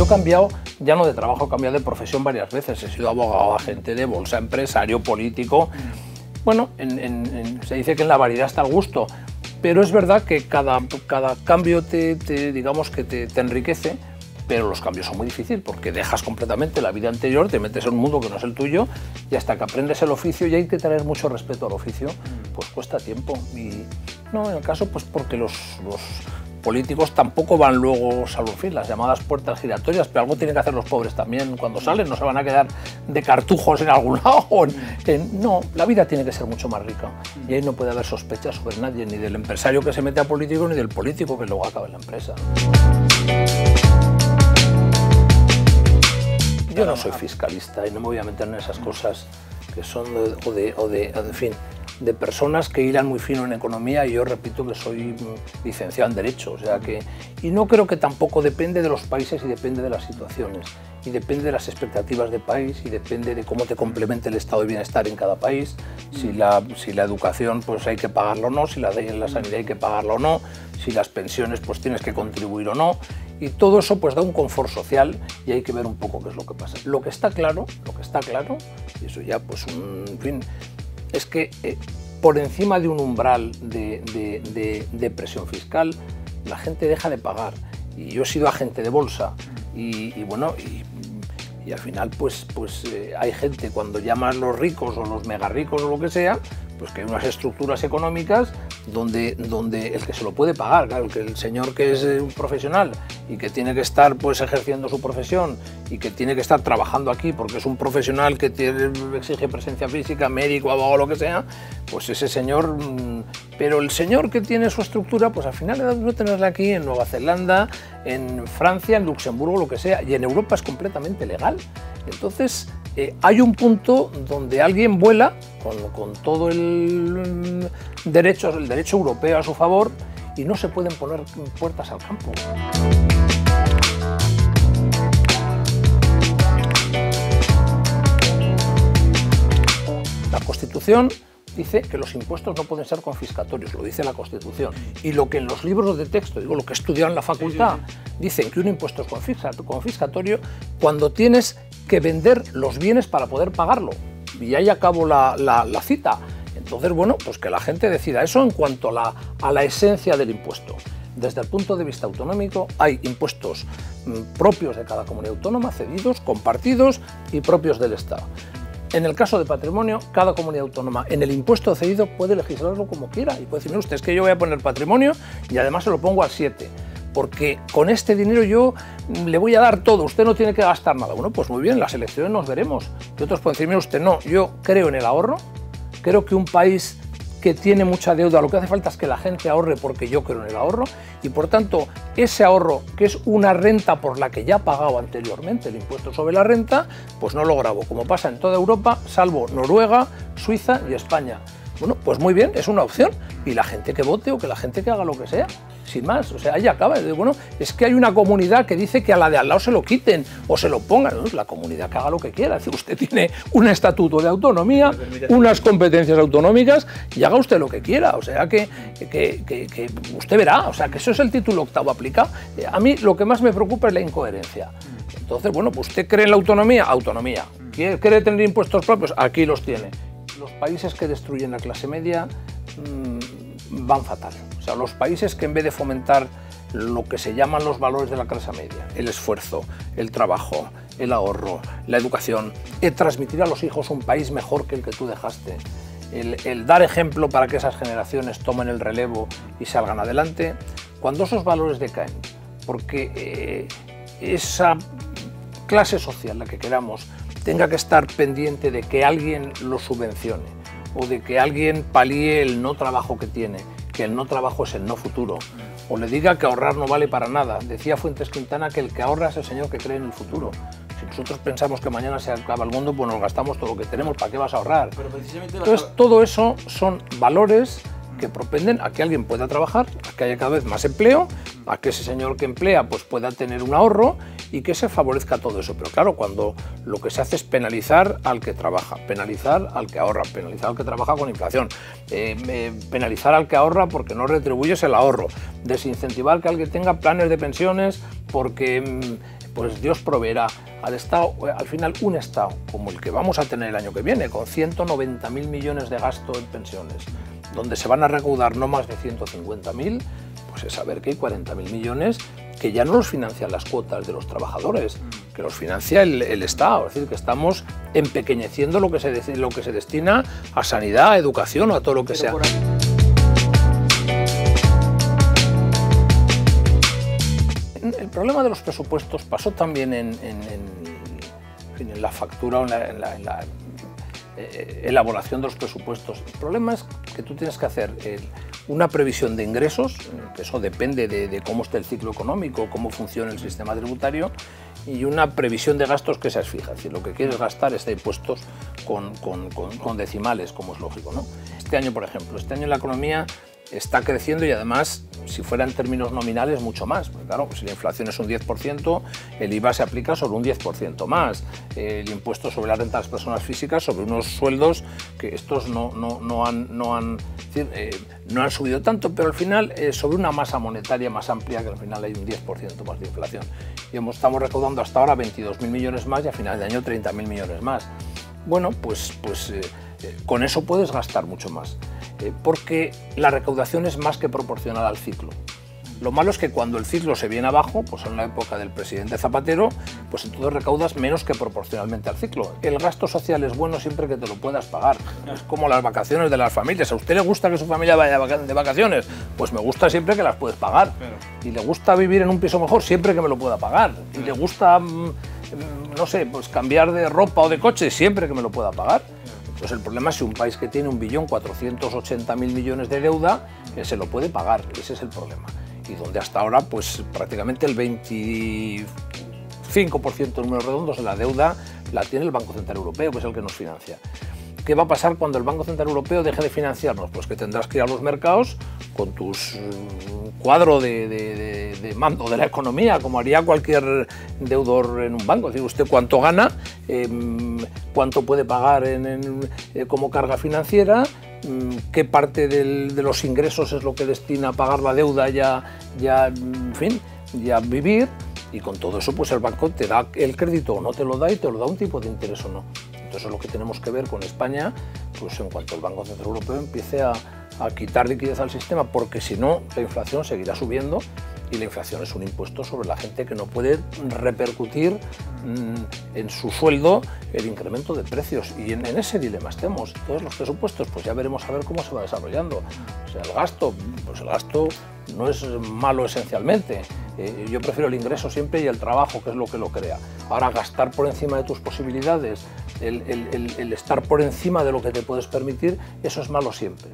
he cambiado, ya no de trabajo, he cambiado de profesión varias veces. He sido abogado, agente de bolsa, empresario, político. Bueno, se dice que en la variedad está el gusto, pero es verdad que cada cambio digamos que te enriquece, pero los cambios son muy difíciles porque dejas completamente la vida anterior, te metes en un mundo que no es el tuyo y hasta que aprendes el oficio, y hay que tener mucho respeto al oficio, pues cuesta tiempo. Y no, en el caso, pues porque los políticos tampoco van luego, salvo en fin, las llamadas puertas giratorias, pero algo tienen que hacer los pobres también cuando salen, no se van a quedar de cartujos en algún lado. No, la vida tiene que ser mucho más rica y ahí no puede haber sospechas sobre nadie, ni del empresario que se mete a político, ni del político que luego acaba en la empresa. Yo no soy fiscalista y no me voy a meter en esas cosas que son en fin, de personas que hilan muy fino en economía, y yo repito que soy licenciado en Derecho, o sea que... Y no creo que tampoco depende de los países y depende de las situaciones, y depende de las expectativas de país, y depende de cómo te complemente el estado de bienestar en cada país, si la educación pues hay que pagarlo o no, si la sanidad hay que pagarlo o no, si las pensiones pues tienes que contribuir o no, y todo eso pues da un confort social y hay que ver un poco qué es lo que pasa. Lo que está claro, y eso ya pues en fin, es que por encima de un umbral de presión fiscal, la gente deja de pagar. Y yo he sido agente de bolsa y bueno, y al final pues hay gente, cuando llaman los ricos o los mega ricos o lo que sea, pues que hay unas estructuras económicas donde el que se lo puede pagar, claro, que el señor que es un profesional y que tiene que estar pues ejerciendo su profesión y que tiene que estar trabajando aquí porque es un profesional que exige presencia física, médico, abogado, lo que sea, pues ese señor, pero el señor que tiene su estructura, pues al final debe tenerla aquí en Nueva Zelanda, en Francia, en Luxemburgo, lo que sea, y en Europa es completamente legal. Entonces hay un punto donde alguien vuela con todo el derecho europeo a su favor y no se pueden poner puertas al campo. La Constitución dice que los impuestos no pueden ser confiscatorios, lo dice la Constitución. Y lo que en los libros de texto, digo, lo que he estudiado en la facultad, dicen que un impuesto es confiscatorio cuando tienes que vender los bienes para poder pagarlo. Y ahí acabo la cita. Entonces, bueno, pues que la gente decida eso en cuanto a la esencia del impuesto. Desde el punto de vista autonómico, hay impuestos propios de cada comunidad autónoma, cedidos, compartidos y propios del Estado. En el caso de patrimonio, cada comunidad autónoma en el impuesto cedido puede legislarlo como quiera y puede decir, mire usted, es que yo voy a poner patrimonio y además se lo pongo al 7, porque con este dinero yo le voy a dar todo, usted no tiene que gastar nada. Bueno, pues muy bien, en las elecciones nos veremos. Y otros pueden decir, mire usted, no, yo creo en el ahorro, creo que un país que tiene mucha deuda, lo que hace falta es que la gente ahorre porque yo creo en el ahorro y por tanto ese ahorro, que es una renta por la que ya ha pagado anteriormente el impuesto sobre la renta, pues no lo gravo, como pasa en toda Europa, salvo Noruega, Suiza y España. Bueno, pues muy bien, es una opción y la gente que vote o que la gente que haga lo que sea, sin más, o sea, ahí acaba. Bueno, es que hay una comunidad que dice que a la de al lado se lo quiten o se lo pongan, ¿no? La comunidad que haga lo que quiera, es decir, usted tiene un estatuto de autonomía, unas competencias autonómicas y haga usted lo que quiera, o sea, que usted verá, o sea, que eso es el título octavo aplicado. A mí lo que más me preocupa es la incoherencia. Entonces, bueno, pues usted cree en la autonomía, autonomía. ¿Quiere tener impuestos propios? Aquí los tiene. Los países que destruyen la clase media van fatal. O sea, los países que en vez de fomentar lo que se llaman los valores de la clase media, el esfuerzo, el trabajo, el ahorro, la educación, el transmitir a los hijos un país mejor que el que tú dejaste, el dar ejemplo para que esas generaciones tomen el relevo y salgan adelante, cuando esos valores decaen, porque esa clase social, la que queramos, tenga que estar pendiente de que alguien lo subvencione o de que alguien palíe el no trabajo que tiene, que el no trabajo es el no futuro, o le diga que ahorrar no vale para nada. Decía Fuentes Quintana que el que ahorra es el señor que cree en el futuro. Si nosotros pensamos que mañana se acaba el mundo, pues nos gastamos todo lo que tenemos, ¿para qué vas a ahorrar? Entonces, todo eso son valores que propenden a que alguien pueda trabajar, a que haya cada vez más empleo, a que ese señor que emplea pues pueda tener un ahorro y que se favorezca todo eso. Pero claro, cuando lo que se hace es penalizar al que trabaja, penalizar al que ahorra, penalizar al que trabaja con inflación, penalizar al que ahorra porque no retribuyes el ahorro, desincentivar que alguien tenga planes de pensiones porque pues Dios proveerá. Al Estado, al final, un Estado como el que vamos a tener el año que viene, con 190.000 millones de gasto en pensiones, donde se van a recaudar no más de 150.000, pues es saber que hay 40.000 millones que ya no los financian las cuotas de los trabajadores, que los financia el Estado. Es decir, que estamos empequeñeciendo lo que se destina a sanidad, a educación o a todo lo que sea. El problema de los presupuestos pasó también en la factura o en la elaboración de los presupuestos. El problema es que tú tienes que hacer una previsión de ingresos, que eso depende de cómo esté el ciclo económico, cómo funciona el sistema tributario, y una previsión de gastos que seas fija. Es decir, lo que quieres gastar está impuestos con decimales, como es lógico, ¿no? Este año, por ejemplo, la economía está creciendo y además, si fuera en términos nominales, mucho más. Porque claro, si la inflación es un 10%, el IVA se aplica sobre un 10% más. El impuesto sobre la renta de las personas físicas sobre unos sueldos que estos no han subido tanto, pero al final sobre una masa monetaria más amplia, que al final hay un 10% más de inflación. Y estamos recaudando hasta ahora 22.000 millones más y a final de año 30.000 millones más. Bueno, pues con eso puedes gastar mucho más, porque la recaudación es más que proporcional al ciclo. Lo malo es que cuando el ciclo se viene abajo, pues en la época del presidente Zapatero, pues entonces recaudas menos que proporcionalmente al ciclo. El gasto social es bueno siempre que te lo puedas pagar. Es como las vacaciones de las familias. ¿A usted le gusta que su familia vaya de vacaciones? Pues me gusta siempre que las puedes pagar. Y le gusta vivir en un piso mejor siempre que me lo pueda pagar. Y le gusta, no sé, pues cambiar de ropa o de coche siempre que me lo pueda pagar. Entonces el problema es si un país que tiene 1.480.000 millones de deuda, se lo puede pagar. Ese es el problema. Y donde hasta ahora, pues prácticamente el 25% de números redondos de la deuda la tiene el Banco Central Europeo, que es el que nos financia. ¿Qué va a pasar cuando el Banco Central Europeo deje de financiarnos? Pues que tendrás que ir a los mercados con tus cuadro de mando de la economía, como haría cualquier deudor en un banco. Es decir, usted cuánto gana, cuánto puede pagar como carga financiera, qué parte de los ingresos es lo que destina a pagar la deuda en fin, ya vivir, y con todo eso pues el banco te da el crédito o no te lo da y te lo da un tipo de interés o no. Entonces es lo que tenemos que ver con España, pues en cuanto el Banco Central Europeo empiece a quitar liquidez al sistema, porque si no la inflación seguirá subiendo. Y la inflación es un impuesto sobre la gente que no puede repercutir en su sueldo el incremento de precios. Y en ese dilema estemos. Todos los presupuestos, pues ya veremos a ver cómo se va desarrollando. O sea, el gasto no es malo esencialmente. Yo prefiero el ingreso siempre y el trabajo, que es lo que lo crea. Ahora, gastar por encima de tus posibilidades, el estar por encima de lo que te puedes permitir, eso es malo siempre.